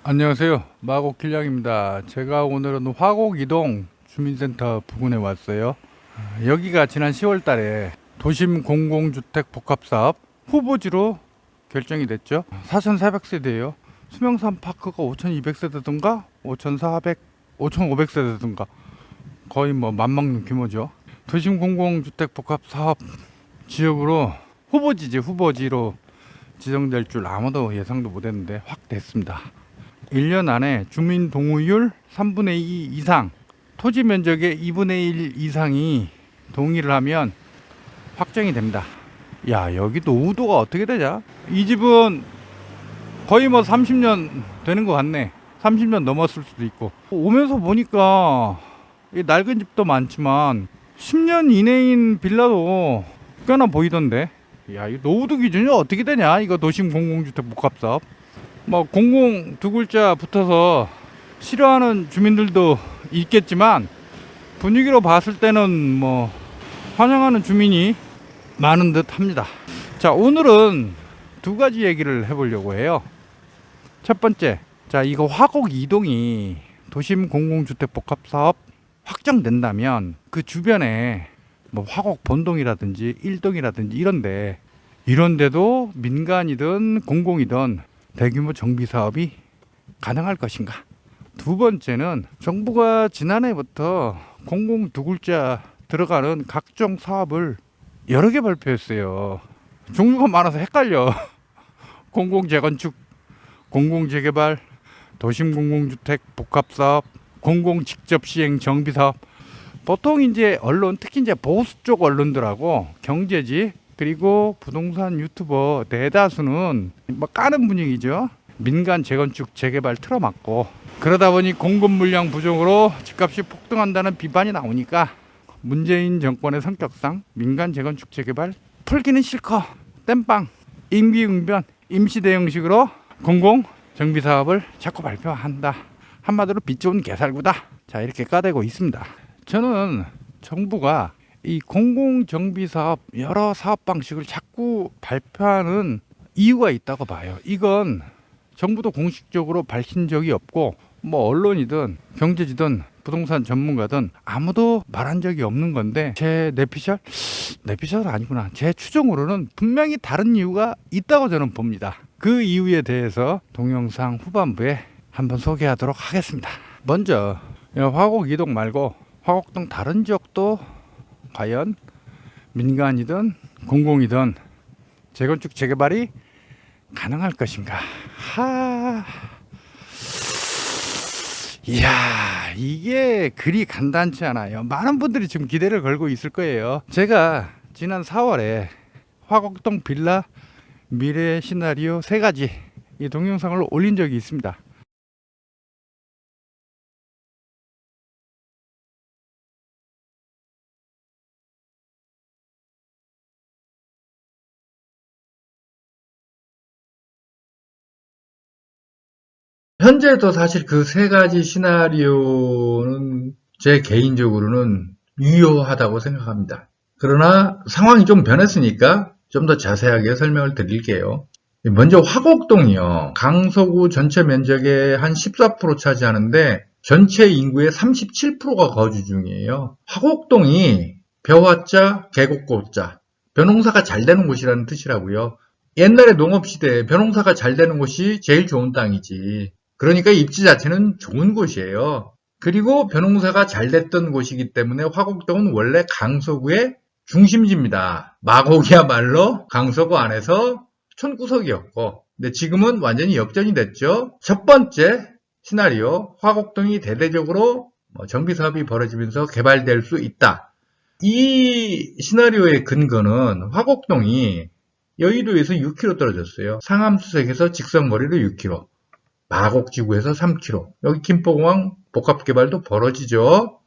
안녕하세요. 마곡길량입니다. 제가 오늘은 화곡이동 주민센터 부근에 왔어요. 여기가 지난 10월 달에 도심 공공주택 복합사업 후보지로 결정이 됐죠. 4,400세대예요. 수명산 파크가 5,200세대든가 5,500세대든가 거의 뭐 만먹는 규모죠. 도심 공공주택 복합사업 지역으로 후보지로 지정될 줄 아무도 예상도 못했는데 확 됐습니다. 1년 안에 주민 동의율 3분의 2 이상, 토지 면적의 2분의 1 이상이 동의를 하면 확정이 됩니다. 야, 여기 노후도가 어떻게 되냐? 이 집은 거의 뭐 30년 되는 것 같네. 30년 넘었을 수도 있고. 오면서 보니까 낡은 집도 많지만 10년 이내인 빌라도 꽤나 보이던데. 야, 이 노후도 기준이 어떻게 되냐? 이거 도심 공공주택 복합사업. 뭐 공공 두 글자 붙어서 싫어하는 주민들도 있겠지만 분위기로 봤을 때는 뭐 환영하는 주민이 많은 듯 합니다. 자, 오늘은 두 가지 얘기를 해보려고 해요. 첫 번째, 자, 이거 화곡 이동이 도심 공공주택 복합사업 확정된다면 그 주변에 뭐 화곡 본동이라든지 일동이라든지 이런데도 민간이든 공공이든 대규모 정비 사업이 가능할 것인가? 두 번째는 정부가 지난해부터 공공 두 글자 들어가는 각종 사업을 여러 개 발표했어요. 종류가 많아서 헷갈려. 공공 재건축, 공공 재개발, 도심 공공주택 복합 사업, 공공 직접 시행 정비 사업. 보통 이제 언론, 특히 이제 보수 쪽 언론들하고 경제지 그리고 부동산 유튜버 대다수는 뭐 까는 분위기죠. 민간 재건축 재개발 틀어막고 그러다 보니 공급 물량 부족으로 집값이 폭등한다는 비판이 나오니까 문재인 정권의 성격상 민간 재건축 재개발 풀기는 싫고 땜빵 임기응변 임시대응식으로 공공 정비 사업을 자꾸 발표한다. 한마디로 빚 좋은 개살구다. 자, 이렇게 까대고 있습니다. 저는 정부가 이 공공정비사업 여러 사업 방식을 자꾸 발표하는 이유가 있다고 봐요. 이건 정부도 공식적으로 밝힌 적이 없고 뭐 언론이든 경제지든 부동산 전문가든 아무도 말한 적이 없는 건데 제 내피셜은 아니구나. 제 추정으로는 분명히 다른 이유가 있다고 저는 봅니다. 그 이유에 대해서 동영상 후반부에 한번 소개하도록 하겠습니다. 먼저 화곡 이동 말고 화곡동 다른 지역도 과연 민간이든 공공이든 재건축 재개발이 가능할 것인가? 이야, 이게 그리 간단치 않아요. 많은 분들이 지금 기대를 걸고 있을 거예요. 제가 지난 4월에 화곡동 빌라 미래 시나리오 3가지 이 동영상을 올린 적이 있습니다. 현재도 사실 그 세 가지 시나리오는 제 개인적으로는 유효하다고 생각합니다. 그러나 상황이 좀 변했으니까 좀 더 자세하게 설명을 드릴게요. 먼저 화곡동이요. 강서구 전체 면적의 한 14% 차지하는데 전체 인구의 37%가 거주 중이에요. 화곡동이 벼화자, 계곡고자, 벼농사가 잘 되는 곳이라는 뜻이라고요. 옛날에 농업시대에 벼농사가 잘 되는 곳이 제일 좋은 땅이지. 그러니까 입지 자체는 좋은 곳이에요. 그리고 벼농사가 잘 됐던 곳이기 때문에 화곡동은 원래 강서구의 중심지입니다. 마곡이야말로 강서구 안에서 촌구석이었고, 근데 지금은 완전히 역전이 됐죠. 첫 번째 시나리오, 화곡동이 대대적으로 정비 사업이 벌어지면서 개발될 수 있다. 이 시나리오의 근거는 화곡동이 여의도에서 6km 떨어졌어요. 상암수색에서 직선거리로 6km. 마곡지구에서 3km. 여기 김포공항 복합개발도 벌어지죠.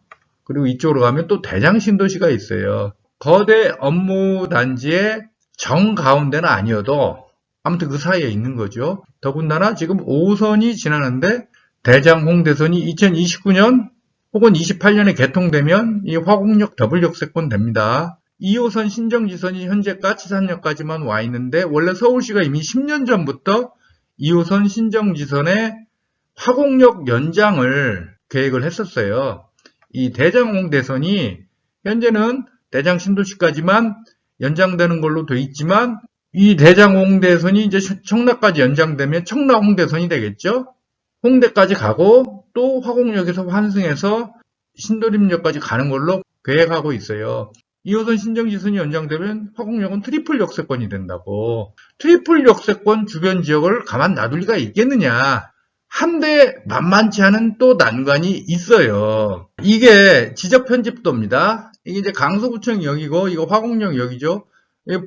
그리고 이쪽으로 가면 또 대장신도시가 있어요. 거대 업무단지의 정가운데는 아니어도 아무튼 그 사이에 있는 거죠. 더군다나 지금 5선이 지나는데 대장 홍대선이 2029년 혹은 28년에 개통되면 이 화곡역 더블역세권 됩니다. 2호선 신정지선이 현재 까치산역까지만 와 있는데 원래 서울시가 이미 10년 전부터 2호선 신정지선에 화곡역 연장을 계획을 했었어요. 이 대장홍대선이 현재는 대장 신도시까지만 연장되는 걸로 돼 있지만 이 대장홍대선이 이제 청라까지 연장되면 청라홍대선이 되겠죠. 홍대까지 가고 또 화곡역에서 환승해서 신도림역까지 가는 걸로 계획하고 있어요. 2호선 신정지선이 연장되면 화곡역은 트리플 역세권이 된다고. 트리플 역세권 주변 지역을 가만 놔둘 리가 있겠느냐. 한데 만만치 않은 또 난관이 있어요. 이게 지적 편집도입니다. 이게 이제 강서구청역이고 이거 화곡역역이죠.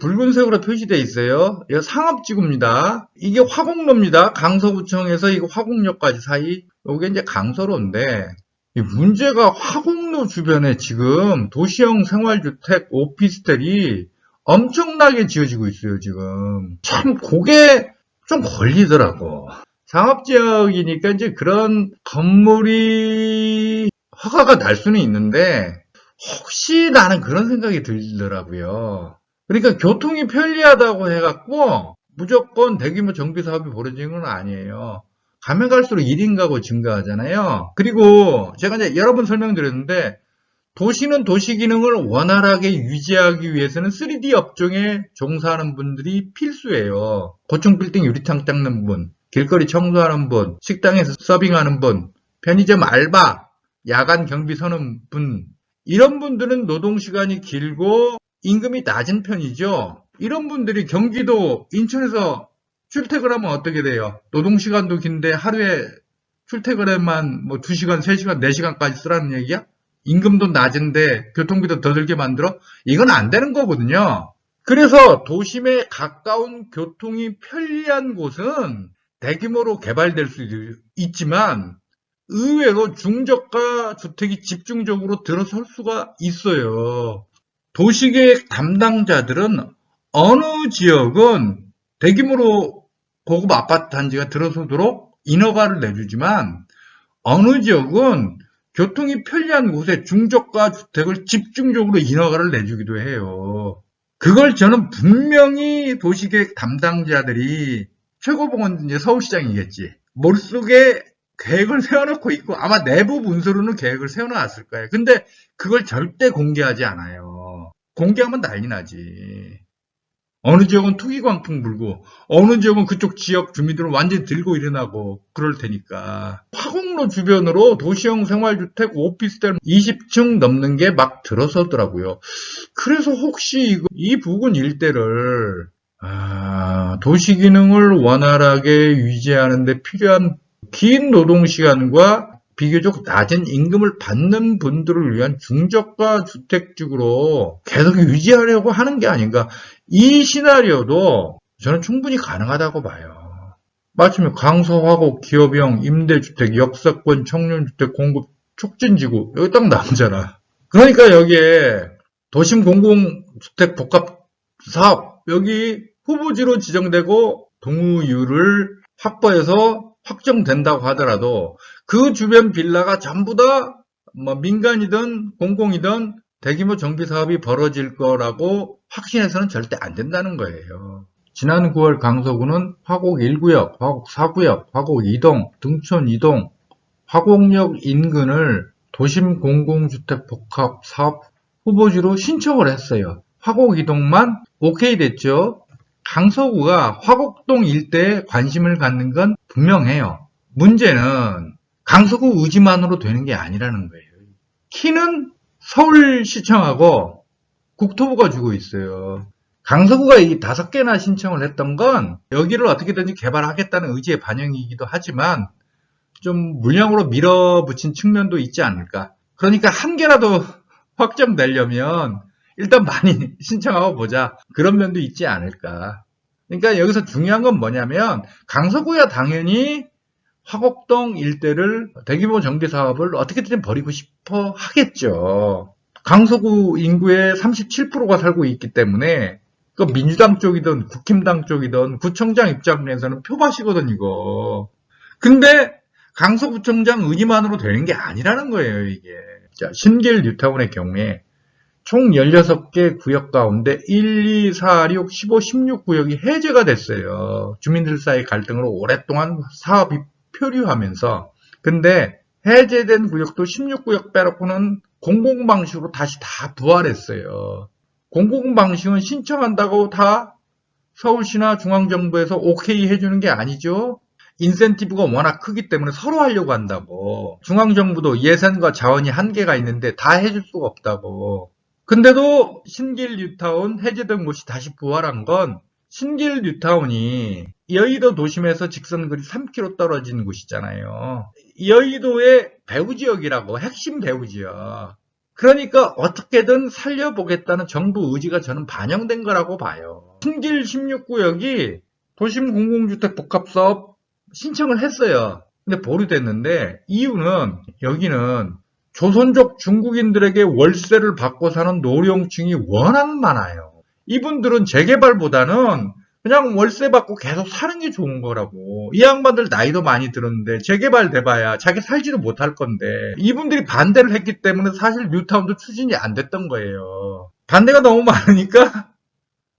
붉은색으로 표시되어 있어요. 이거 상업지구입니다. 이게 화곡로입니다. 강서구청에서 이거 화곡역까지 사이. 이게 이제 강서로인데 이 문제가 화곡로 주변에 지금 도시형 생활주택, 오피스텔이 엄청나게 지어지고 있어요, 지금. 참, 그게 좀 걸리더라고. 상업지역이니까 이제 그런 건물이 허가가 날 수는 있는데, 혹시 나는 그런 생각이 들더라고요. 그러니까 교통이 편리하다고 해갖고, 무조건 대규모 정비 사업이 벌어지는 건 아니에요. 가면 갈수록 1인 가구 증가하잖아요. 그리고 제가 이제 여러 번 설명드렸는데 도시는 도시 기능을 원활하게 유지하기 위해서는 3D 업종에 종사하는 분들이 필수예요. 고층 빌딩 유리창 닦는 분, 길거리 청소하는 분, 식당에서 서빙하는 분, 편의점 알바, 야간 경비 서는 분, 이런 분들은 노동시간이 길고 임금이 낮은 편이죠. 이런 분들이 경기도 인천에서 출퇴근하면 어떻게 돼요? 노동시간도 긴데 하루에 출퇴근에만 뭐 2시간, 3시간, 4시간까지 쓰라는 얘기야? 임금도 낮은데 교통비도 더 들게 만들어? 이건 안 되는 거거든요. 그래서 도심에 가까운 교통이 편리한 곳은 대규모로 개발될 수도 있지만 의외로 중저가 주택이 집중적으로 들어설 수가 있어요. 도시계획 담당자들은 어느 지역은 대규모로 고급 아파트 단지가 들어서도록 인허가를 내주지만 어느 지역은 교통이 편리한 곳에 중저가 주택을 집중적으로 인허가를 내주기도 해요. 그걸 저는 분명히 도시계획 담당자들이 최고봉은 이제 서울시장이겠지. 머릿속에 계획을 세워놓고 있고 아마 내부 문서로는 계획을 세워놨을 거예요. 근데 그걸 절대 공개하지 않아요. 공개하면 난리 나지. 어느 지역은 투기 광풍 불고 어느 지역은 그쪽 지역 주민들은 완전히 들고 일어나고 그럴 테니까. 화곡로 주변으로 도시형 생활주택 오피스텔 20층 넘는 게 막 들어서더라고요. 그래서 혹시 이 부근 일대를 도시 기능을 원활하게 유지하는 데 필요한 긴 노동시간과 비교적 낮은 임금을 받는 분들을 위한 중저가 주택지구로 계속 유지하려고 하는 게 아닌가. 이 시나리오도 저는 충분히 가능하다고 봐요. 마침 강서, 화곡, 기업형, 임대주택, 역세권, 청년주택 공급 촉진지구 여기 딱 나오잖아. 그러니까 여기에 도심 공공주택 복합사업 여기 후보지로 지정되고 동의율을 확보해서 확정된다고 하더라도 그 주변 빌라가 전부 다 뭐 민간이든 공공이든 대규모 정비 사업이 벌어질 거라고 확신해서는 절대 안 된다는 거예요. 지난 9월 강서구는 화곡 1구역, 화곡 4구역, 화곡 2동, 등촌 2동, 화곡역 인근을 도심 공공주택 복합 사업 후보지로 신청을 했어요. 화곡 2동만 오케이 됐죠. 강서구가 화곡동 일대에 관심을 갖는 건 분명해요. 문제는 강서구 의지만으로 되는 게 아니라는 거예요. 키는 서울시청하고 국토부가 주고 있어요. 강서구가 이 5개나 신청을 했던 건 여기를 어떻게든지 개발하겠다는 의지의 반영이기도 하지만 좀 물량으로 밀어붙인 측면도 있지 않을까. 그러니까 한 개라도 확정되려면 일단 많이 신청하고 보자. 그런 면도 있지 않을까. 그러니까 여기서 중요한 건 뭐냐면 강서구야 당연히 화곡동 일대를 대규모 정비 사업을 어떻게든 벌이고 싶어 하겠죠. 강서구 인구의 37%가 살고 있기 때문에 그 민주당 쪽이든 국힘당 쪽이든 구청장 입장에서는 표밭이거든 이거. 근데 강서구청장 의지만으로 되는 게 아니라는 거예요 이게. 자, 신길 뉴타운의 경우에 총 16개 구역 가운데 1, 2, 4, 6, 15, 16구역이 해제가 됐어요. 주민들 사이 갈등으로 오랫동안 사업이 표류하면서 근데 해제된 구역도 16구역 빼놓고는 공공방식으로 다시 다 부활했어요. 공공방식은 신청한다고 다 서울시나 중앙정부에서 오케이 해주는 게 아니죠. 인센티브가 워낙 크기 때문에 서로 하려고 한다고. 중앙정부도 예산과 자원이 한계가 있는데 다 해줄 수가 없다고. 근데도 신길 뉴타운 해제된 곳이 다시 부활한 건 신길 뉴타운이 여의도 도심에서 직선거리 3km 떨어진 곳이잖아요. 여의도의 배후지역이라고, 핵심 배후지역. 그러니까 어떻게든 살려보겠다는 정부 의지가 저는 반영된 거라고 봐요. 신길 16구역이 도심 공공주택 복합사업 신청을 했어요. 근데 보류됐는데 이유는 여기는 조선족 중국인들에게 월세를 받고 사는 노령층이 워낙 많아요. 이분들은 재개발보다는 그냥 월세 받고 계속 사는 게 좋은 거라고. 이 양반들 나이도 많이 들었는데 재개발 돼봐야 자기 살지도 못할 건데 이분들이 반대를 했기 때문에 사실 뉴타운도 추진이 안 됐던 거예요. 반대가 너무 많으니까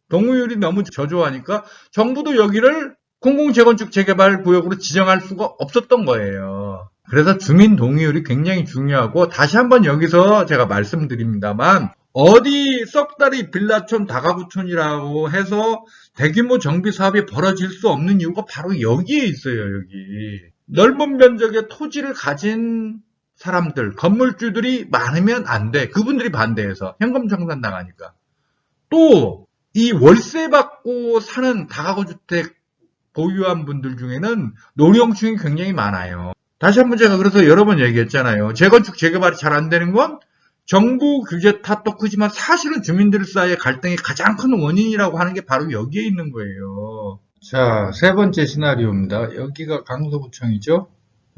동의율이 너무 저조하니까 정부도 여기를 공공재건축 재개발 구역으로 지정할 수가 없었던 거예요. 그래서 주민 동의율이 굉장히 중요하고 다시 한번 여기서 제가 말씀드립니다만 어디 썩다리 빌라촌 다가구촌이라고 해서 대규모 정비 사업이 벌어질 수 없는 이유가 바로 여기에 있어요. 여기 넓은 면적의 토지를 가진 사람들, 건물주들이 많으면 안 돼. 그분들이 반대해서 현금 청산 당하니까. 또 이 월세 받고 사는 다가구주택 보유한 분들 중에는 노령층이 굉장히 많아요. 다시 한번 제가 그래서 여러 번 얘기했잖아요. 재건축 재개발이 잘 안 되는 건 정부 규제 탓도 크지만 사실은 주민들 사이의 갈등이 가장 큰 원인이라고 하는 게 바로 여기에 있는 거예요. 자, 세 번째 시나리오입니다. 여기가 강서구청이죠.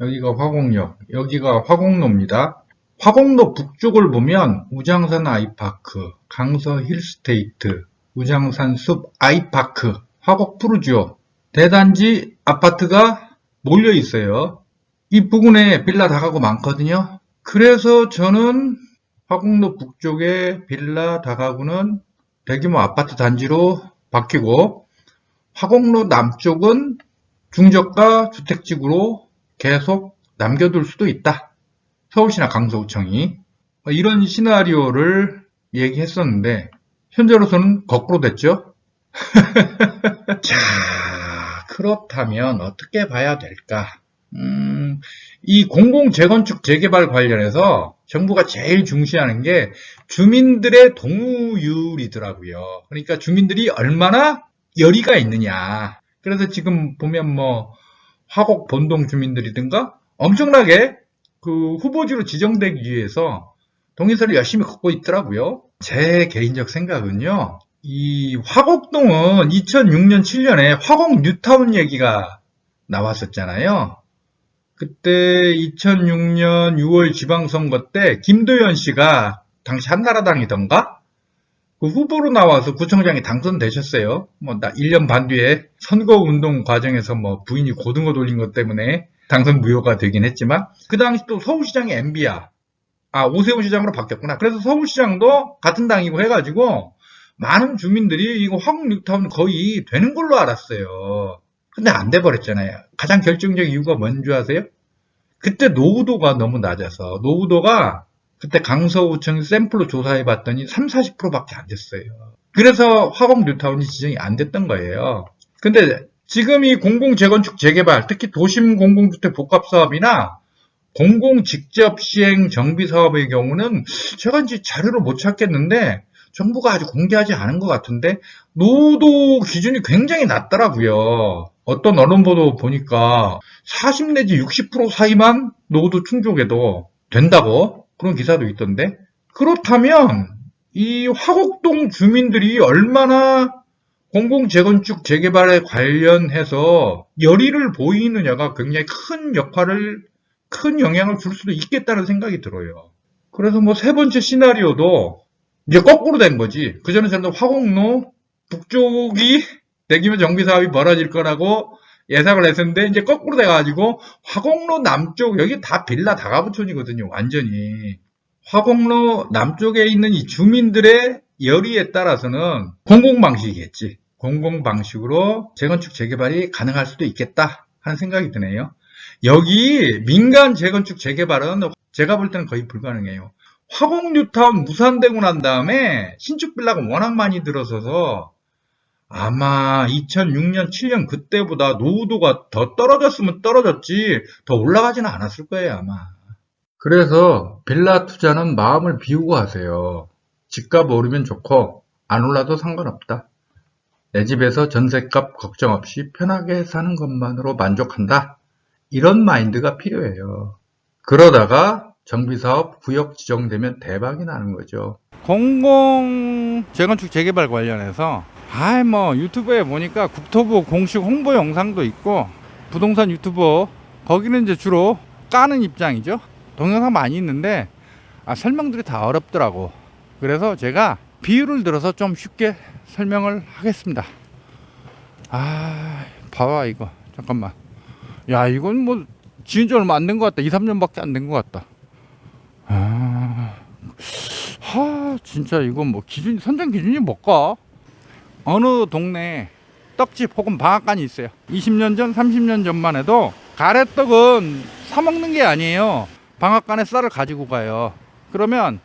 여기가 화곡역, 여기가 화곡로입니다. 화곡로 북쪽을 보면 우장산 아이파크, 강서 힐스테이트, 우장산 숲 아이파크, 화곡 푸르지오, 대단지 아파트가 몰려 있어요. 이 부근에 빌라 다가구 많거든요. 그래서 저는 화곡로 북쪽의 빌라 다가구는 대규모 아파트 단지로 바뀌고 화곡로 남쪽은 중저가 주택지구로 계속 남겨둘 수도 있다. 서울시나 강서구청이 이런 시나리오를 얘기했었는데 현재로서는 거꾸로 됐죠. 자, 그렇다면 어떻게 봐야 될까? 이 공공재건축 재개발 관련해서 정부가 제일 중시하는 게 주민들의 동의율이더라고요. 그러니까 주민들이 얼마나 열의가 있느냐. 그래서 지금 보면 뭐 화곡 본동 주민들이든가 엄청나게 그 후보지로 지정되기 위해서 동의서를 열심히 걷고 있더라고요. 제 개인적 생각은요. 이 화곡동은 2006년 7년에 화곡 뉴타운 얘기가 나왔었잖아요. 그때 2006년 6월 지방선거 때 김도연 씨가 당시 한나라당이던가 그 후보로 나와서 구청장이 당선되셨어요. 뭐 1년 반 뒤에 선거운동 과정에서 뭐 부인이 고등어 돌린 것 때문에 당선 무효가 되긴 했지만 그 당시 또 서울시장이 MB야. 오세훈 시장으로 바뀌었구나. 그래서 서울시장도 같은 당이고 해가지고 많은 주민들이 이거 화곡 뉴타운 거의 되는 걸로 알았어요. 근데 안 돼버렸잖아요. 가장 결정적 이유가 뭔지 아세요? 그때 노후도가 너무 낮아서 노후도가 그때 강서구청이 샘플로 조사해봤더니 30-40%밖에 안 됐어요. 그래서 화곡 뉴타운이 지정이 안 됐던 거예요. 근데 지금 이 공공재건축 재개발, 특히 도심 공공주택 복합사업이나 공공 직접 시행 정비 사업의 경우는 제가 이제 자료를 못 찾겠는데 정부가 아주 공개하지 않은 것 같은데 노후도 기준이 굉장히 낮더라고요. 어떤 언론 보도 보니까 40 내지 60% 사이만 노후도 충족해도 된다고 그런 기사도 있던데 그렇다면 이 화곡동 주민들이 얼마나 공공재건축 재개발에 관련해서 열의를 보이느냐가 굉장히 큰 영향을 줄 수도 있겠다는 생각이 들어요. 그래서 뭐 세 번째 시나리오도 이제 거꾸로 된 거지. 그전에 저는 화곡로 북쪽이 대규모 정비 사업이 벌어질 거라고 예상을 했었는데 이제 거꾸로 돼가지고 화곡로 남쪽 여기 다 빌라 다가구촌이거든요. 완전히 화곡로 남쪽에 있는 이 주민들의 열의에 따라서는 공공방식이겠지. 공공방식으로 재건축 재개발이 가능할 수도 있겠다 하는 생각이 드네요. 여기 민간 재건축 재개발은 제가 볼 때는 거의 불가능해요. 화곡 뉴타운 무산되고 난 다음에 신축 빌라가 워낙 많이 들어서서 아마 2006년, 7년 그때보다 노후도가 더 떨어졌으면 떨어졌지 더 올라가지는 않았을 거예요, 아마. 그래서 빌라 투자는 마음을 비우고 하세요. 집값 오르면 좋고 안 올라도 상관없다. 내 집에서 전셋값 걱정 없이 편하게 사는 것만으로 만족한다. 이런 마인드가 필요해요. 그러다가 정비사업 구역 지정되면 대박이 나는 거죠. 공공 재건축 재개발 관련해서 뭐 유튜브에 보니까 국토부 공식 홍보 영상도 있고 부동산 유튜버 거기는 이제 주로 까는 입장이죠. 동영상 많이 있는데 설명들이 다 어렵더라고. 그래서 제가 비유를 들어서 좀 쉽게 설명을 하겠습니다. 봐봐 이거 잠깐만. 야 이건 뭐 지은 지 얼마 안 된 것 같다. 2, 3년밖에 안 된 것 같다. 진짜 이건 뭐 기준 선정 기준이 뭘까? 어느 동네에 떡집 혹은 방앗간이 있어요. 20년 전, 30년 전만 해도 가래떡은 사 먹는 게 아니에요. 방앗간에 쌀을 가지고 가요. 그러면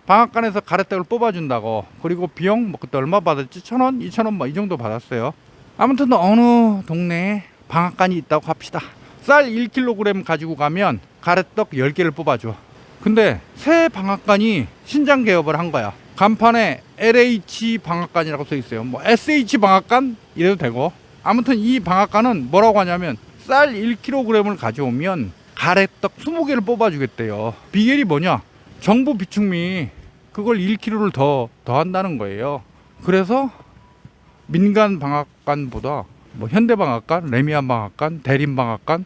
방앗간에서 가래떡을 뽑아준다고. 그리고 비용 뭐 그때 얼마 받았지? 1,000원, 2,000원 뭐 이 정도 받았어요. 아무튼 어느 동네에 방앗간이 있다고 합시다. 쌀 1kg 가지고 가면 가래떡 10개를 뽑아줘. 근데 새 방앗간이 신장 개업을 한 거야. 간판에 LH 방앗간이라고 써 있어요. 뭐 SH 방앗간 이래도 되고. 아무튼 이 방앗간은 뭐라고 하냐면 쌀 1kg을 가져오면 가래떡 20개를 뽑아주겠대요. 비결이 뭐냐? 정부 비축미 그걸 1kg를 더 한다는 거예요. 그래서 민간 방앗간보다 뭐 현대 방앗간, 레미안 방앗간, 대림 방앗간,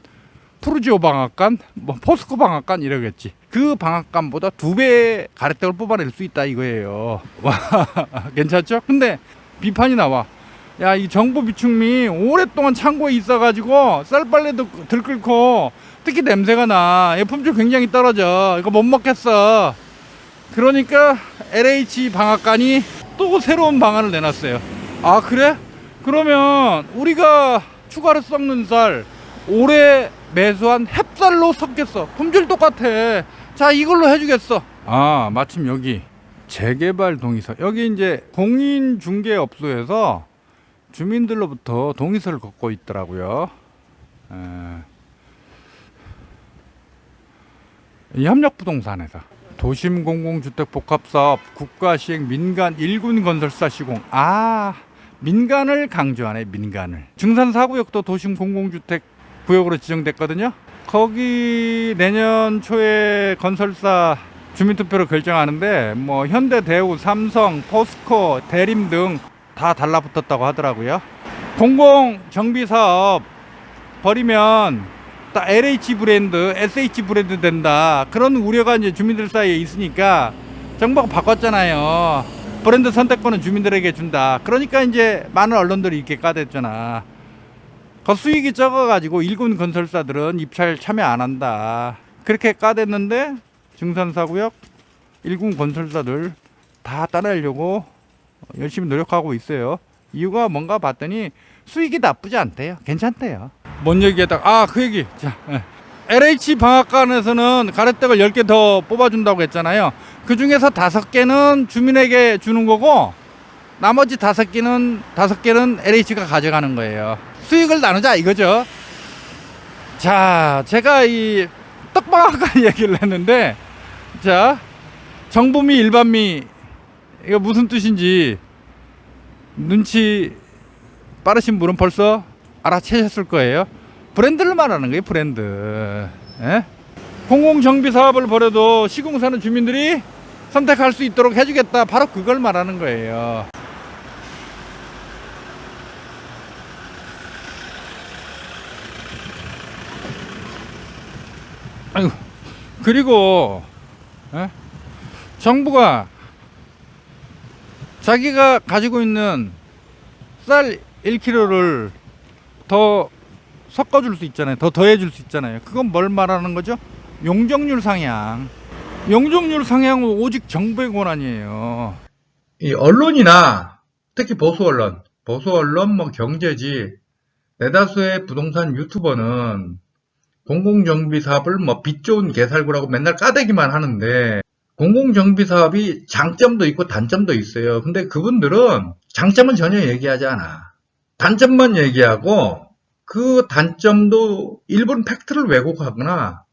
푸르지오 방앗간, 뭐 포스코 방앗간 이러겠지. 그 방앗간보다 2배 가래떡을 뽑아낼 수 있다 이거예요. 와, 괜찮죠? 근데 비판이 나와. 야, 이 정부 비축미 오랫동안 창고에 있어가지고 쌀빨래도 들끓고 특히 냄새가 나. 품질 굉장히 떨어져. 이거 못 먹겠어. 그러니까 LH 방앗간이 또 새로운 방안을 내놨어요. 아 그래? 그러면 우리가 추가로 썩는 쌀 올해 매수한 햅쌀로 섞겠어. 품질 똑같아. 자 이걸로 해주겠어. 마침 여기 재개발 동의서 여기 이제 공인중개업소에서 주민들로부터 동의서를 걷고 있더라고요. 이 협력부동산에서 도심공공주택 복합사업 국가시행 민간 1군 건설사 시공. 민간을 강조하네. 민간을. 중산 4구역도 도심공공주택 구역으로 지정됐거든요. 거기 내년 초에 건설사 주민투표로 결정하는데 뭐 현대, 대우, 삼성, 포스코, 대림 등 다 달라붙었다고 하더라고요. 공공정비사업 버리면 딱 LH 브랜드, SH 브랜드 된다. 그런 우려가 이제 주민들 사이에 있으니까 정부가 바꿨잖아요. 브랜드 선택권은 주민들에게 준다. 그러니까 이제 많은 언론들이 이렇게 까댔잖아. 그 수익이 적어가지고 1군 건설사들은 입찰 참여 안 한다. 그렇게 까댔는데 중산사구역 1군 건설사들 다 따라하려고 열심히 노력하고 있어요. 이유가 뭔가 봤더니 수익이 나쁘지 않대요. 괜찮대요. 뭔 얘기했다가 그 얘기. 자, LH 방앗간에서는 가래떡을 10개 더 뽑아준다고 했잖아요. 그 중에서 5개는 주민에게 주는 거고 나머지 5개는 LH가 가져가는 거예요. 수익을 나누자 이거죠. 자, 제가 이 떡방앗간 얘기를 했는데, 자, 정부미 일반미 이거 무슨 뜻인지 눈치 빠르신 분은 벌써 알아채셨을 거예요. 브랜드를 말하는 거예요. 브랜드. 공공정비 사업을 벌여도 시공사는 주민들이 선택할 수 있도록 해주겠다. 바로 그걸 말하는 거예요. 그리고 정부가 자기가 가지고 있는 쌀 1kg를 더 섞어줄 수 있잖아요. 더 더해줄 수 있잖아요. 그건 뭘 말하는 거죠? 용적률 상향. 용적률 상향은 오직 정부의 권한이에요. 이 언론이나 특히 보수 언론, 뭐 경제지, 대다수의 부동산 유튜버는 공공정비 사업을 뭐 빚 좋은 개살구라고 맨날 까대기만 하는데, 공공정비 사업이 장점도 있고 단점도 있어요. 근데 그분들은 장점은 전혀 얘기하지 않아. 단점만 얘기하고, 그 단점도 일본 팩트를 왜곡하거나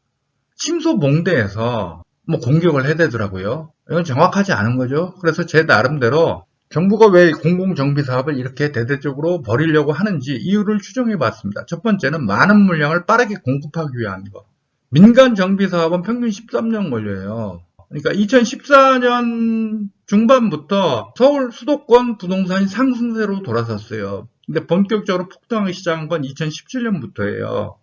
침소봉대해서 뭐 공격을 해대더라고요. 이건 정확하지 않은 거죠. 그래서 제 나름대로 정부가 왜 공공정비 사업을 이렇게 대대적으로 벌이려고 하는지 이유를 추정해 봤습니다. 첫 번째는 많은 물량을 빠르게 공급하기 위한 거. 민간 정비 사업은 평균 13년 걸려요. 그러니까 2014년 중반부터 서울 수도권 부동산이 상승세로 돌아섰어요. 근데 본격적으로 폭등하기 시작한 건 2017년부터예요.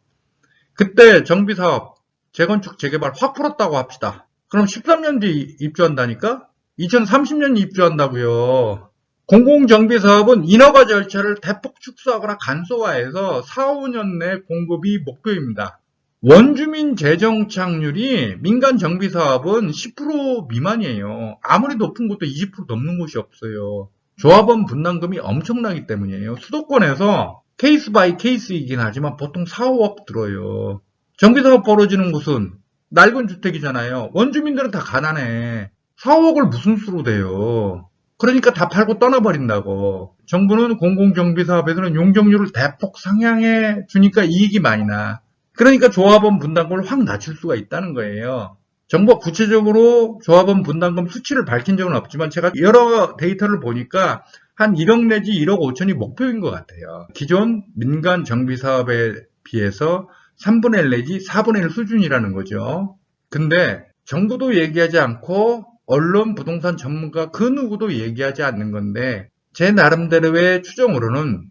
그때 정비 사업, 재건축, 재개발 확 풀었다고 합시다. 그럼 13년 뒤 입주한다니까? 2030년 입주한다고요. 공공정비 사업은 인허가 절차를 대폭 축소하거나 간소화해서 4, 5년 내 공급이 목표입니다. 원주민 재정 착률이 민간 정비 사업은 10% 미만이에요. 아무리 높은 곳도 20% 넘는 곳이 없어요. 조합원 분담금이 엄청나기 때문이에요. 수도권에서 케이스 바이 케이스이긴 하지만 보통 4, 5억 들어요. 정비사업 벌어지는 곳은 낡은 주택이잖아요. 원주민들은 다 가난해. 4, 5억을 무슨 수로 대요. 그러니까 다 팔고 떠나버린다고. 정부는 공공정비사업에서는 용적률을 대폭 상향해 주니까 이익이 많이 나. 그러니까 조합원 분담금을 확 낮출 수가 있다는 거예요. 정부가 구체적으로 조합원 분담금 수치를 밝힌 적은 없지만 제가 여러 데이터를 보니까 한 1억 내지 1억 5천이 목표인 것 같아요. 기존 민간 정비사업에 비해서 3분의 1 내지 4분의 1 수준이라는 거죠. 근데 정부도 얘기하지 않고 언론, 부동산 전문가 그 누구도 얘기하지 않는 건데 제 나름대로의 추정으로는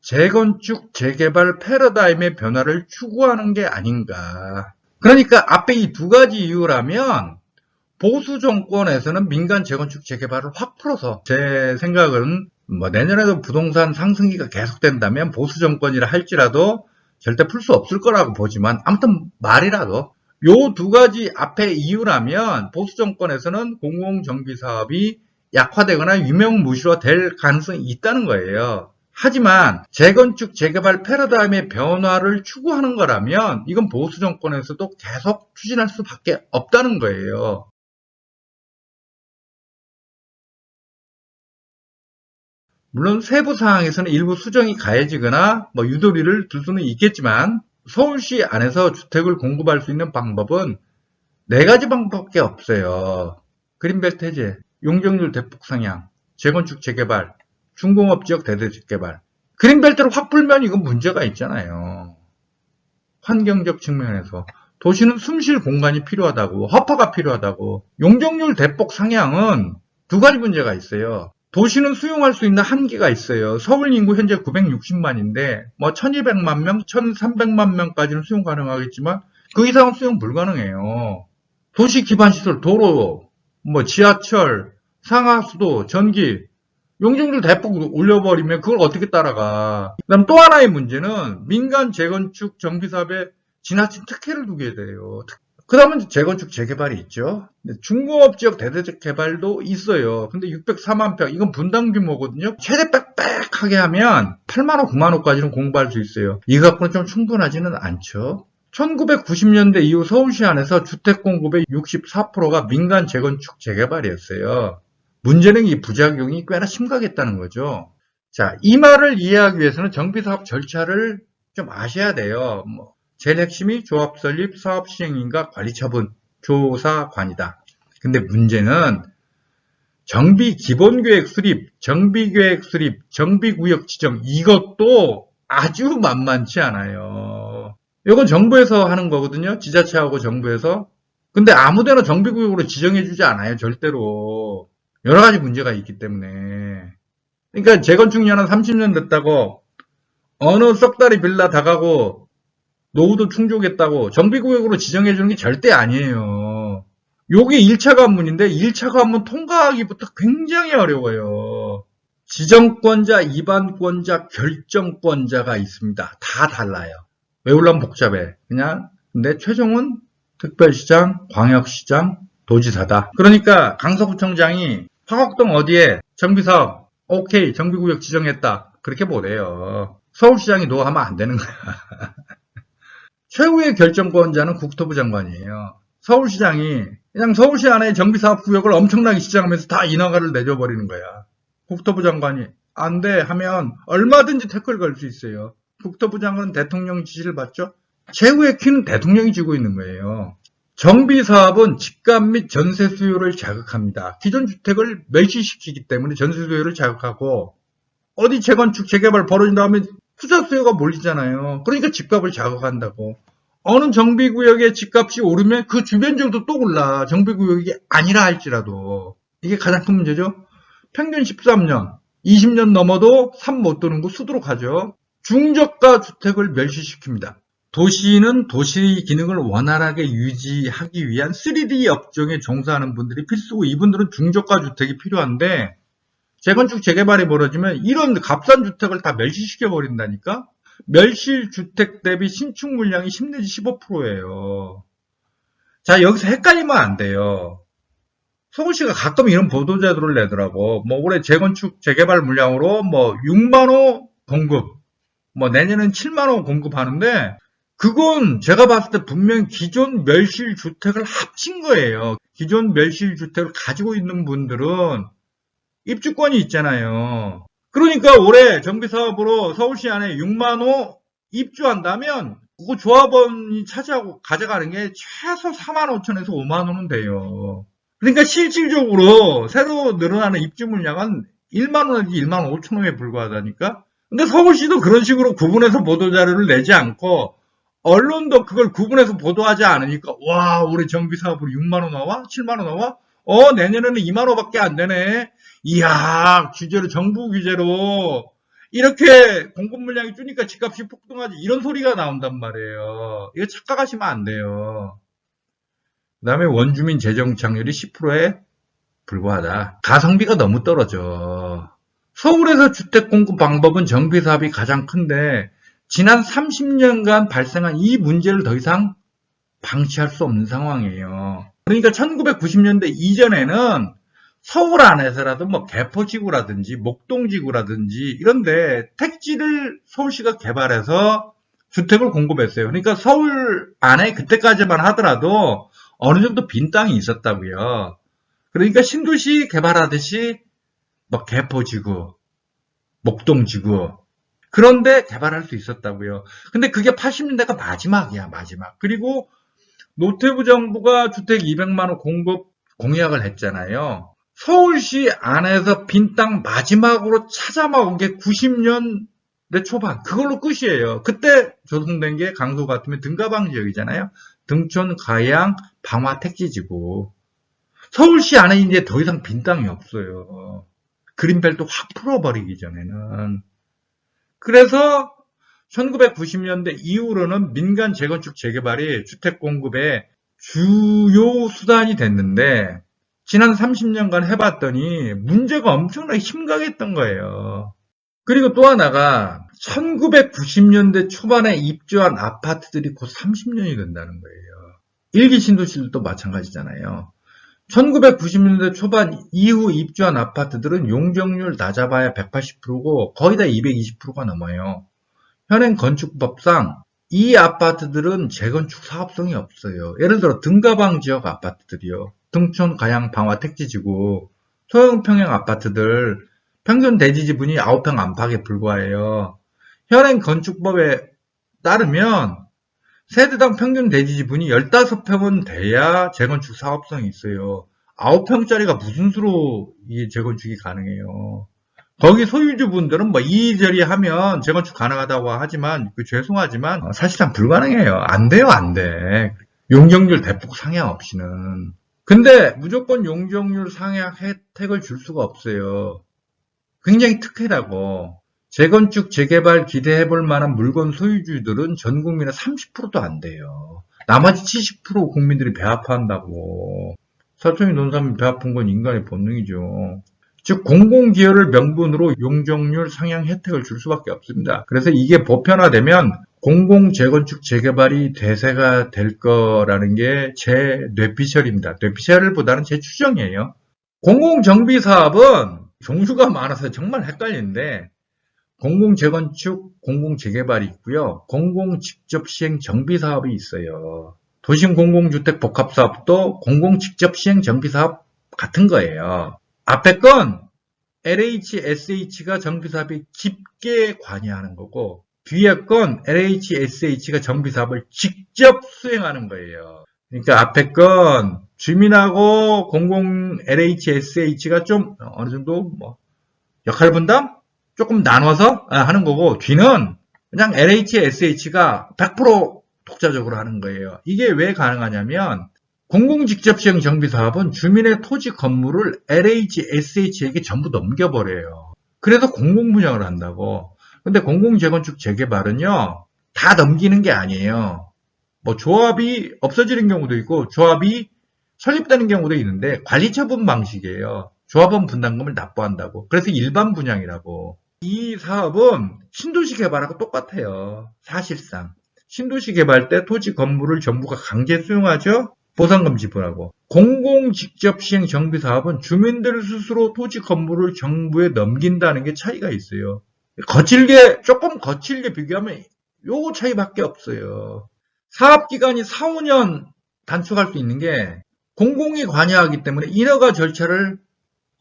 재건축, 재개발 패러다임의 변화를 추구하는 게 아닌가. 그러니까 앞에 이 두 가지 이유라면 보수 정권에서는 민간 재건축, 재개발을 확 풀어서 제 생각은 뭐 내년에도 부동산 상승기가 계속된다면 보수 정권이라 할지라도 절대 풀 수 없을 거라고 보지만 아무튼 말이라도 요 두 가지 앞에 이유라면 보수 정권에서는 공공정비 사업이 약화되거나 유명무실화 될 가능성이 있다는 거예요. 하지만 재건축, 재개발 패러다임의 변화를 추구하는 거라면 이건 보수 정권에서도 계속 추진할 수밖에 없다는 거예요. 물론 세부 사항에서는 일부 수정이 가해지거나 뭐 유도리를 둘 수는 있겠지만 서울시 안에서 주택을 공급할 수 있는 방법은 4가지 방법밖에 없어요. 그린벨트 해제, 용적률 대폭 상향, 재건축, 재개발, 중공업지역 대대적 개발. 그린벨트를 확 풀면 이건 문제가 있잖아요. 환경적 측면에서. 도시는 숨쉴 공간이 필요하다고, 허파가 필요하다고. 용적률 대폭 상향은 2가지 문제가 있어요. 도시는 수용할 수 있는 한계가 있어요. 서울 인구 현재 960만인데 뭐 1200만 명, 1300만 명까지는 수용 가능하겠지만 그 이상은 수용 불가능해요. 도시 기반 시설, 도로, 뭐 지하철, 상하수도, 전기, 용적률 대폭 올려버리면 그걸 어떻게 따라가. 그다음 또 하나의 문제는 민간 재건축 정비사업에 지나친 특혜를 두게 돼요. 그 다음은 재건축 재개발이 있죠. 중공업지역 대대적 개발도 있어요. 근데 604만 평, 이건 분당 규모거든요. 최대 빽빽하게 하면 8만호, 9만호까지는 공부할 수 있어요. 이거 갖고는 좀 충분하지는 않죠. 1990년대 이후 서울시 안에서 주택 공급의 64%가 민간 재건축 재개발이었어요. 문제는 이 부작용이 꽤나 심각했다는 거죠. 자, 이 말을 이해하기 위해서는 정비사업 절차를 좀 아셔야 돼요. 제일 핵심이 조합 설립, 사업 시행인가 관리 처분, 조사관이다. 근데 문제는 정비 기본계획 수립, 정비계획 수립, 정비구역 지정 이것도 아주 만만치 않아요. 이건 정부에서 하는 거거든요. 지자체하고 정부에서. 근데 아무데나 정비구역으로 지정해주지 않아요. 절대로. 여러 가지 문제가 있기 때문에. 그러니까 재건축 연한 30년 됐다고 어느 썩다리 빌라 다 가고 노후도 충족했다고 정비구역으로 지정해주는 게 절대 아니에요. 요게 1차 관문인데 1차 관문 통과하기부터 굉장히 어려워요. 지정권자, 입안권자, 결정권자가 있습니다. 다 달라요. 외우려면 복잡해. 그냥 근데 최종은 특별시장, 광역시장, 도지사다. 그러니까 강서구청장이 화곡동 어디에 정비사업 오케이 정비구역 지정했다. 그렇게 못해요. 서울시장이 노 하면 안 되는 거야. 최후의 결정권자는 국토부 장관이에요. 서울시장이 그냥 서울시 안에 정비사업구역을 엄청나게 시장하면서 다 인허가를 내줘버리는 거야. 국토부 장관이 안 돼 하면 얼마든지 태클 걸 수 있어요. 국토부 장관은 대통령 지시를 받죠. 최후의 키는 대통령이 쥐고 있는 거예요. 정비사업은 집값 및 전세 수요를 자극합니다. 기존 주택을 멸시시키기 때문에 전세 수요를 자극하고 어디 재건축, 재개발 벌어진 다음에 투자 수요가 몰리잖아요. 그러니까 집값을 자극한다고. 어느 정비구역의 집값이 오르면 그 주변 지역도 또 올라. 정비구역이 아니라 할지라도. 이게 가장 큰 문제죠. 평균 13년, 20년 넘어도 산 못 도는 거 수두룩하죠. 중저가 주택을 멸시시킵니다. 도시는 도시 기능을 원활하게 유지하기 위한 3D 업종에 종사하는 분들이 필수고 이분들은 중저가 주택이 필요한데 재건축 재개발이 벌어지면 이런 값싼 주택을 다 멸시시켜 버린다니까. 멸실 주택 대비 신축 물량이 10 내지 15%예요. 자, 여기서 헷갈리면 안 돼요. 서울시가 가끔 이런 보도자료를 내더라고. 뭐 올해 재건축 재개발 물량으로 뭐 6만 호 공급, 뭐 내년엔 7만 호 공급하는데 그건 제가 봤을 때 분명히 기존 멸실 주택을 합친 거예요. 기존 멸실 주택을 가지고 있는 분들은 입주권이 있잖아요. 그러니까 올해 정비사업으로 서울시 안에 6만 호 입주한다면 그거 조합원이 차지하고 가져가는 게 최소 4만 5천에서 5만 호는 돼요. 그러니까 실질적으로 새로 늘어나는 입주 물량은 1만 호 내지 1만 5천 호에 불과하다니까. 근데 서울시도 그런 식으로 구분해서 보도자료를 내지 않고 언론도 그걸 구분해서 보도하지 않으니까 와 올해 정비사업으로 6만 호 나와? 7만 호 나와? 내년에는 2만 호밖에 안 되네. 이야, 규제로, 정부 규제로, 이렇게 공급 물량이 주니까 집값이 폭등하지. 이런 소리가 나온단 말이에요. 이거 착각하시면 안 돼요. 그 다음에 원주민 재정 창률이 10%에 불과하다. 가성비가 너무 떨어져. 서울에서 주택 공급 방법은 정비 사업이 가장 큰데, 지난 30년간 발생한 이 문제를 더 이상 방치할 수 없는 상황이에요. 그러니까 1990년대 이전에는 서울 안에서라도 뭐 개포지구라든지 목동지구라든지 이런데 택지를 서울시가 개발해서 주택을 공급했어요. 그러니까 서울 안에 그때까지만 하더라도 어느 정도 빈 땅이 있었다고요. 그러니까 신도시 개발하듯이 뭐 개포지구, 목동지구 그런데 개발할 수 있었다고요. 근데 그게 80년대가 마지막이야, 마지막. 그리고 노태우 정부가 주택 200만 호 공급 공약을 했잖아요. 서울시 안에서 빈 땅 마지막으로 찾아 먹은 게 90년대 초반. 그걸로 끝이에요. 그때 조성된 게 강서 같으면 등가방 지역이잖아요. 등촌, 가양, 방화 택지지구. 서울시 안에 이제 더 이상 빈 땅이 없어요. 그린벨트 확 풀어버리기 전에는. 그래서 1990년대 이후로는 민간 재건축 재개발이 주택 공급의 주요 수단이 됐는데 지난 30년간 해봤더니 문제가 엄청나게 심각했던 거예요. 그리고 또 하나가 1990년대 초반에 입주한 아파트들이 곧 30년이 된다는 거예요. 일기 신도시들도 마찬가지잖아요. 1990년대 초반 이후 입주한 아파트들은 용적률 낮아봐야 180%고 거의 다 220%가 넘어요. 현행 건축법상 이 아파트들은 재건축 사업성이 없어요. 예를 들어 등가방 지역 아파트들이요. 등촌, 가양, 방화 택지지구, 소형 평형 아파트들 평균 대지 지분이 9평 안팎에 불과해요. 현행 건축법에 따르면 세대당 평균 대지 지분이 15평은 돼야 재건축 사업성이 있어요. 9평짜리가 무슨 수로 이 재건축이 가능해요. 거기 소유주분들은 뭐 이리저리 하면 재건축 가능하다고 하지만 죄송하지만 사실상 불가능해요. 안 돼요, 안 돼. 용적률 대폭 상향 없이는. 근데 무조건 용적률 상향 혜택을 줄 수가 없어요. 굉장히 특혜라고. 재건축, 재개발 기대해볼 만한 물건 소유주들은 전 국민의 30%도 안 돼요. 나머지 70% 국민들이 배 아파한다고. 사촌이 논사면 배 아픈 건 인간의 본능이죠. 즉 공공기여를 명분으로 용적률 상향 혜택을 줄 수밖에 없습니다. 그래서 이게 보편화되면 공공재건축 재개발이 대세가 될 거라는 게 제 뇌피셜입니다. 뇌피셜보다는 제 추정이에요. 공공정비사업은 종류가 많아서 정말 헷갈리는데 공공재건축, 공공재개발이 있고요. 공공직접시행 정비사업이 있어요. 도심 공공주택 복합사업도 공공직접시행 정비사업 같은 거예요. 앞에 건 LHSH가 정비사업이 깊게 관여하는 거고, 뒤에 건 LHSH가 정비사업을 직접 수행하는 거예요. 그러니까 앞에 건 주민하고 공공 LHSH가 좀 어느 정도 역할 분담 조금 나눠서 하는 거고, 뒤는 그냥 LHSH가 100% 독자적으로 하는 거예요. 이게 왜 가능하냐면 공공직접시행 정비사업은 주민의 토지 건물을 LHSH에게 전부 넘겨버려요. 그래서 공공분양을 한다고. 근데 공공재건축 재개발은요, 다 넘기는 게 아니에요. 조합이 없어지는 경우도 있고 조합이 설립되는 경우도 있는데 관리처분 방식이에요. 조합원 분담금을 납부한다고. 그래서 일반 분양이라고. 이 사업은 신도시 개발하고 똑같아요. 사실상. 신도시 개발 때 토지 건물을 정부가 강제 수용하죠. 보상금 지불하고. 공공직접시행 정비사업은 주민들 스스로 토지 건물을 정부에 넘긴다는 게 차이가 있어요. 조금 거칠게 비교하면 요거 차이밖에 없어요. 사업기간이 4, 5년 단축할 수 있는 게 공공이 관여하기 때문에 인허가 절차를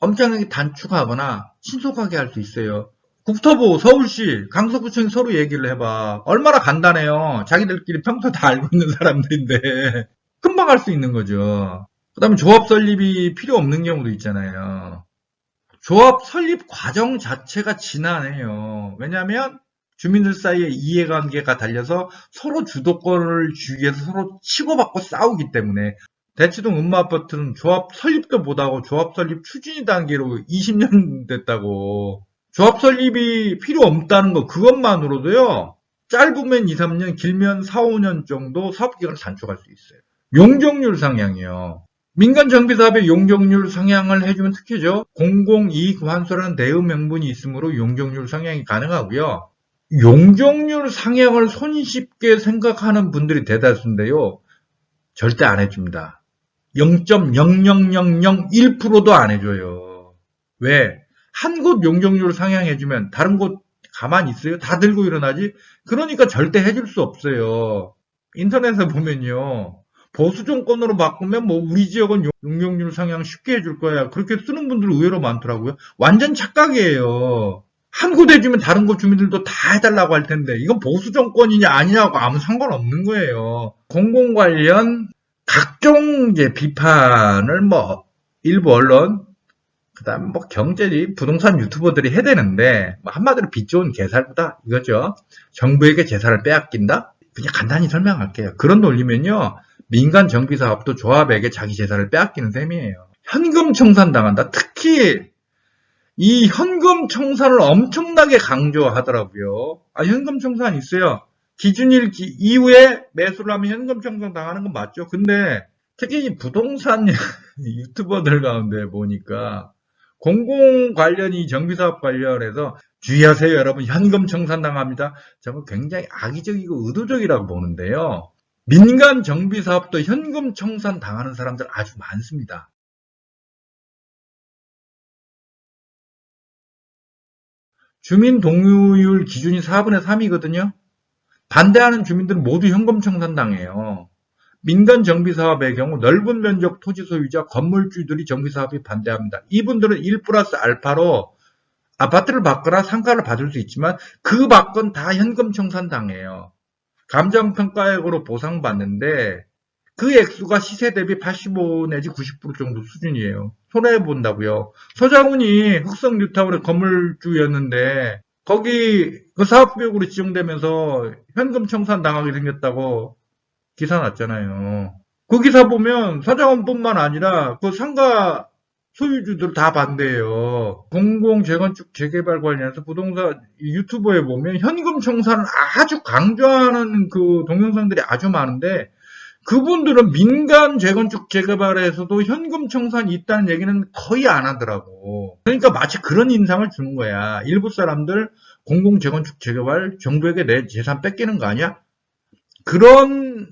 엄청나게 단축하거나 신속하게 할 수 있어요. 국토부, 서울시, 강서구청이 서로 얘기를 해봐. 얼마나 간단해요. 자기들끼리 평소 다 알고 있는 사람들인데 금방 할 수 있는 거죠. 그 다음에 조합 설립이 필요 없는 경우도 있잖아요. 조합 설립 과정 자체가 지난해요. 왜냐하면 주민들 사이에 이해관계가 달려서 서로 주도권을 주기 위해서 서로 치고받고 싸우기 때문에 대치동 음마아파트는 조합 설립도 못하고 조합 설립 추진 단계로 20년 됐다고. 조합 설립이 필요 없다는 거 그것만으로도요. 짧으면 2, 3년, 길면 4, 5년 정도 사업기간을 단축할 수 있어요. 용적률 상향이요. 민간 정비사업의 용적률 상향을 해주면 특혜죠. 공공이익 환수라는 대응 명분이 있으므로 용적률 상향이 가능하고요. 용적률 상향을 손쉽게 생각하는 분들이 대다수인데요. 절대 안 해줍니다. 0.00001%도 안 해줘요. 왜? 한 곳 용적률 상향해주면 다른 곳 가만히 있어요? 다 들고 일어나지? 그러니까 절대 해줄 수 없어요. 인터넷에 보면요. 보수 정권으로 바꾸면 우리 지역은 용적률 상향 쉽게 해줄 거야. 그렇게 쓰는 분들 의외로 많더라고요. 완전 착각이에요. 한 곳 해주면 다른 곳 주민들도 다 해달라고 할 텐데 이건 보수 정권이냐 아니냐고 아무 상관없는 거예요. 공공 관련 각종 비판을 일부 언론 그다음 경제지 부동산 유튜버들이 해대는데 한마디로 빚 좋은 개살구다 이거죠. 정부에게 재산을 빼앗긴다? 그냥 간단히 설명할게요. 그런 논리면요. 민간 정비사업도 조합에게 자기 재산을 빼앗기는 셈이에요. 현금 청산당한다. 특히 이 현금 청산을 엄청나게 강조하더라고요. 현금 청산 있어요. 기준일 이후에 매수를 하면 현금 청산 당하는 건 맞죠. 근데 특히 이 부동산 유튜버들 가운데 보니까 공공 관련이 정비사업 관련해서 주의하세요 여러분 현금 청산 당합니다. 저거 굉장히 악의적이고 의도적이라고 보는데요. 민간 정비사업도 현금 청산 당하는 사람들 아주 많습니다. 주민 동의율 기준이 4분의 3이거든요. 반대하는 주민들은 모두 현금 청산 당해요. 민간 정비사업의 경우 넓은 면적 토지 소유자, 건물주들이 정비사업이 반대합니다. 이분들은 1+알파로 아파트를 받거나 상가를 받을 수 있지만 그 밖은 다 현금 청산 당해요. 감정평가액으로 보상받는데 그 액수가 시세 대비 85 내지 90% 정도 수준이에요. 손해본다고요. 서장훈이 흑성 뉴타운의 건물주였는데 거기 그 사업구역으로 지정되면서 현금 청산 당하게 생겼다고 기사 났잖아요. 그 기사 보면 서장훈뿐만 아니라 그 상가 소유주들 다 반대해요. 공공재건축 재개발 관련해서 부동산 유튜브에 보면 현금 청산을 아주 강조하는 그 동영상들이 아주 많은데 그분들은 민간 재건축 재개발에서도 현금 청산이 있다는 얘기는 거의 안 하더라고. 그러니까 마치 그런 인상을 주는 거야. 일부 사람들 공공재건축 재개발 정부에게 내 재산 뺏기는 거 아니야? 그런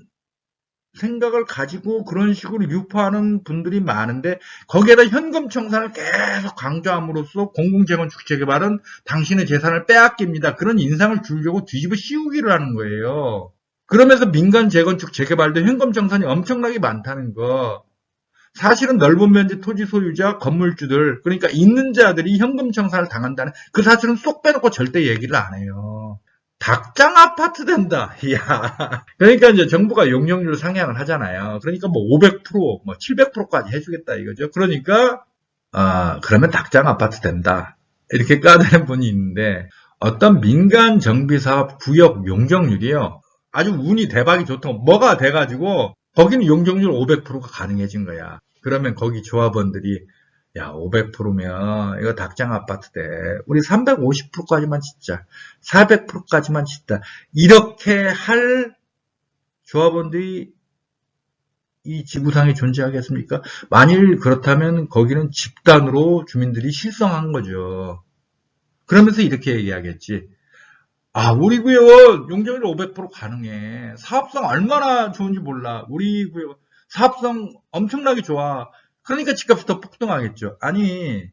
생각을 가지고 그런 식으로 유포하는 분들이 많은데 거기에다 현금 청산을 계속 강조함으로써 공공재건축 재개발은 당신의 재산을 빼앗깁니다. 그런 인상을 주려고 뒤집어 씌우기를 하는 거예요. 그러면서 민간 재건축 재개발도 현금 청산이 엄청나게 많다는 거. 사실은 넓은 면적 토지 소유자, 건물주들, 그러니까 있는 자들이 현금 청산을 당한다는 그 사실은 쏙 빼놓고 절대 얘기를 안 해요. 닭장 아파트 된다. 이야. 그러니까 이제 정부가 용적률 상향을 하잖아요. 그러니까 뭐 500%, 뭐 700%까지 해주겠다 이거죠. 그러니까, 그러면 닭장 아파트 된다. 이렇게 까대는 분이 있는데, 어떤 민간 정비사업 구역 용적률이요. 아주 운이 대박이 좋다고 뭐가 돼가지고, 거기는 용적률 500%가 가능해진 거야. 그러면 거기 조합원들이 야 500%면 이거 닭장 아파트 돼. 우리 350%까지만 짓자. 400%까지만 짓자. 이렇게 할 조합원들이 이 지구상에 존재하겠습니까? 만일 그렇다면 거기는 집단으로 주민들이 실성한 거죠. 그러면서 이렇게 얘기하겠지. 우리 구역 용적률 500% 가능해. 사업성 얼마나 좋은지 몰라. 우리 구역 사업성 엄청나게 좋아. 그러니까 집값이 더 폭등하겠죠. 아니,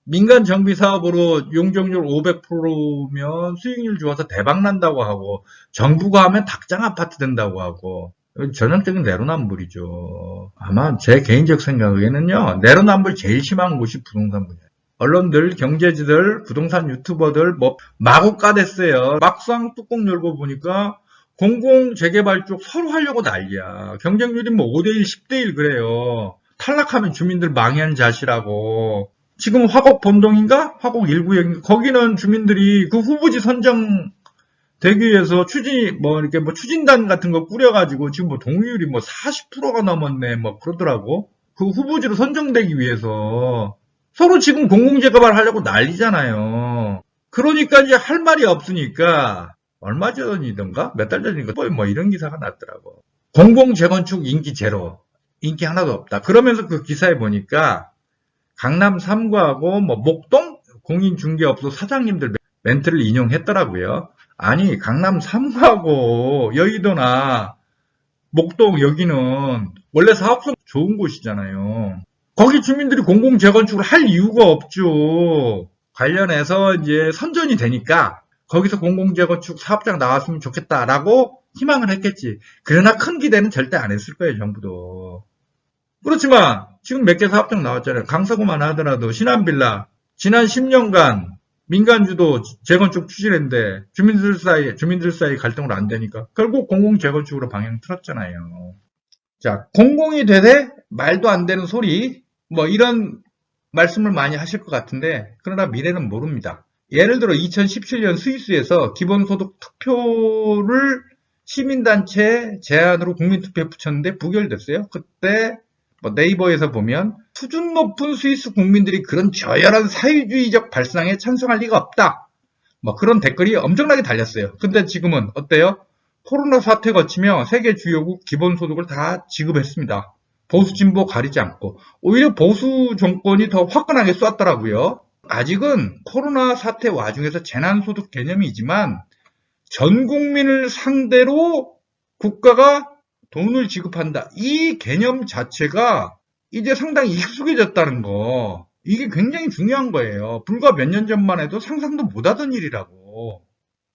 민간 정비 사업으로 용적률 500%면 수익률 좋아서 대박 난다고 하고, 정부가 하면 닭장 아파트 된다고 하고, 전형적인 내로남불이죠. 아마 제 개인적 생각에는요, 내로남불 제일 심한 곳이 부동산 분야예요. 언론들, 경제지들, 부동산 유튜버들 마구 까댔어요. 막상 뚜껑 열고 보니까 공공재개발 쪽 서로 하려고 난리야. 경쟁률이 뭐 5대1, 10대1 그래요. 탈락하면 주민들 망한 자시라고. 지금 화곡 본동인가? 화곡 1구역인가? 거기는 주민들이 그 후보지 선정되기 위해서 추진단 같은 거 꾸려가지고 지금 뭐 동의율이 뭐 40%가 넘었네. 뭐 그러더라고. 그 후보지로 선정되기 위해서. 서로 지금 공공재개발 하려고 난리잖아요. 그러니까 이제 할 말이 없으니까 얼마 전이던가 몇 달 전인가 뭐 이런 기사가 났더라고. 공공재건축 인기 제로. 인기 하나도 없다. 그러면서 그 기사에 보니까 강남 3구하고 뭐 목동 공인중개업소 사장님들 멘트를 인용했더라고요. 아니 강남 3구하고 여의도나 목동 여기는 원래 사업성 좋은 곳이잖아요. 거기 주민들이 공공재건축을 할 이유가 없죠. 관련해서 이제 선전이 되니까 거기서 공공재건축 사업장 나왔으면 좋겠다라고 희망을 했겠지. 그러나 큰 기대는 절대 안 했을 거예요, 정부도. 그렇지만 지금 몇 개 사업장 나왔잖아요. 강서구만 하더라도 신한빌라 지난 10년간 민간주도 재건축 추진했는데 주민들 사이 갈등으로 안 되니까 결국 공공재건축으로 방향 틀었잖아요. 자, 공공이 되되 말도 안 되는 소리 뭐 이런 말씀을 많이 하실 것 같은데 그러나 미래는 모릅니다. 예를 들어 2017년 스위스에서 기본소득 투표를 시민단체 제안으로 국민투표에 붙였는데 부결됐어요. 그때 뭐 네이버에서 보면 수준 높은 스위스 국민들이 그런 저열한 사회주의적 발상에 찬성할 리가 없다. 뭐 그런 댓글이 엄청나게 달렸어요. 근데 지금은 어때요? 코로나 사태 거치며 세계 주요국 기본소득을 다 지급했습니다. 보수 진보 가리지 않고 오히려 보수 정권이 더 화끈하게 쐈더라고요. 아직은 코로나 사태 와중에서 재난소득 개념이지만 전 국민을 상대로 국가가 돈을 지급한다. 이 개념 자체가 이제 상당히 익숙해졌다는 거. 이게 굉장히 중요한 거예요. 불과 몇 년 전만 해도 상상도 못하던 일이라고.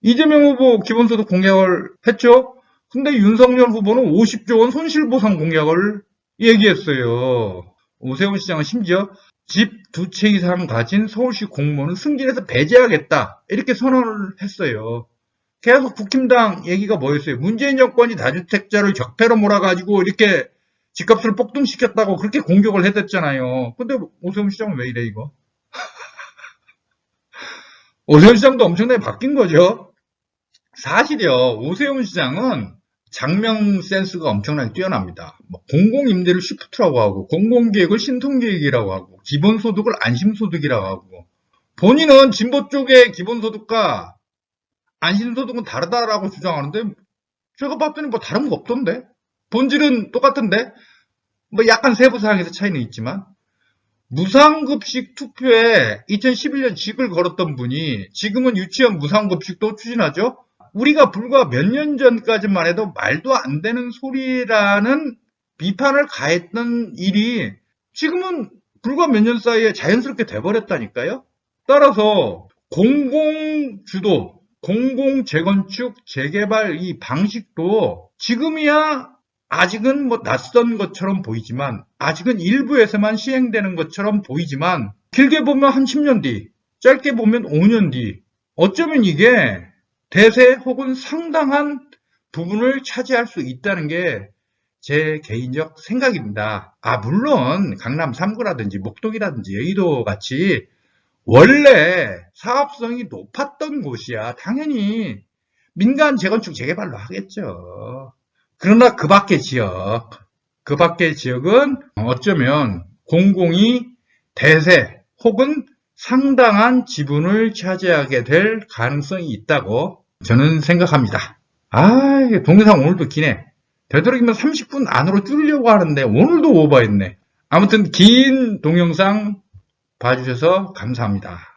이재명 후보 기본소득 공약을 했죠. 근데 윤석열 후보는 50조 원 손실보상 공약을 얘기했어요. 오세훈 시장은 심지어 집 2채 이상 가진 서울시 공무원은 승진해서 배제하겠다. 이렇게 선언을 했어요. 계속 국힘당 얘기가 뭐였어요? 문재인 정권이 다주택자를 적폐로 몰아가지고 이렇게 집값을 폭등시켰다고 그렇게 공격을 해댔잖아요. 근데 오세훈 시장은 왜 이래 이거? 오세훈 시장도 엄청나게 바뀐 거죠. 사실이요. 오세훈 시장은 장명 센스가 엄청나게 뛰어납니다. 공공임대를 시프트라고 하고 공공계획을 신통계획이라고 하고 기본소득을 안심소득이라고 하고 본인은 진보 쪽의 기본소득과 안심소득은 다르다라고 주장하는데 제가 봤더니 뭐 다른 거 없던데 본질은 똑같은데 뭐 약간 세부사항에서 차이는 있지만 무상급식 투표에 2011년 직을 걸었던 분이 지금은 유치원 무상급식도 추진하죠. 우리가 불과 몇 년 전까지만 해도 말도 안 되는 소리라는 비판을 가했던 일이 지금은 불과 몇 년 사이에 자연스럽게 돼버렸다니까요. 따라서 공공주도, 공공재건축, 재개발 이 방식도 지금이야 아직은 뭐 낯선 것처럼 보이지만, 아직은 일부에서만 시행되는 것처럼 보이지만, 길게 보면 한 10년 뒤, 짧게 보면 5년 뒤, 어쩌면 이게 대세 혹은 상당한 부분을 차지할 수 있다는 게 제 개인적 생각입니다. 물론 강남 3구라든지 목동이라든지 여의도 같이 원래 사업성이 높았던 곳이야 당연히 민간 재건축 재개발로 하겠죠. 그러나 그 밖의 지역은 어쩌면 공공이 대세 혹은 상당한 지분을 차지하게 될 가능성이 있다고 저는 생각합니다. 이게 동영상 오늘도 기네. 되도록이면 30분 안으로 줄이려고 하는데 오늘도 오버했네. 아무튼 긴 동영상 봐주셔서 감사합니다.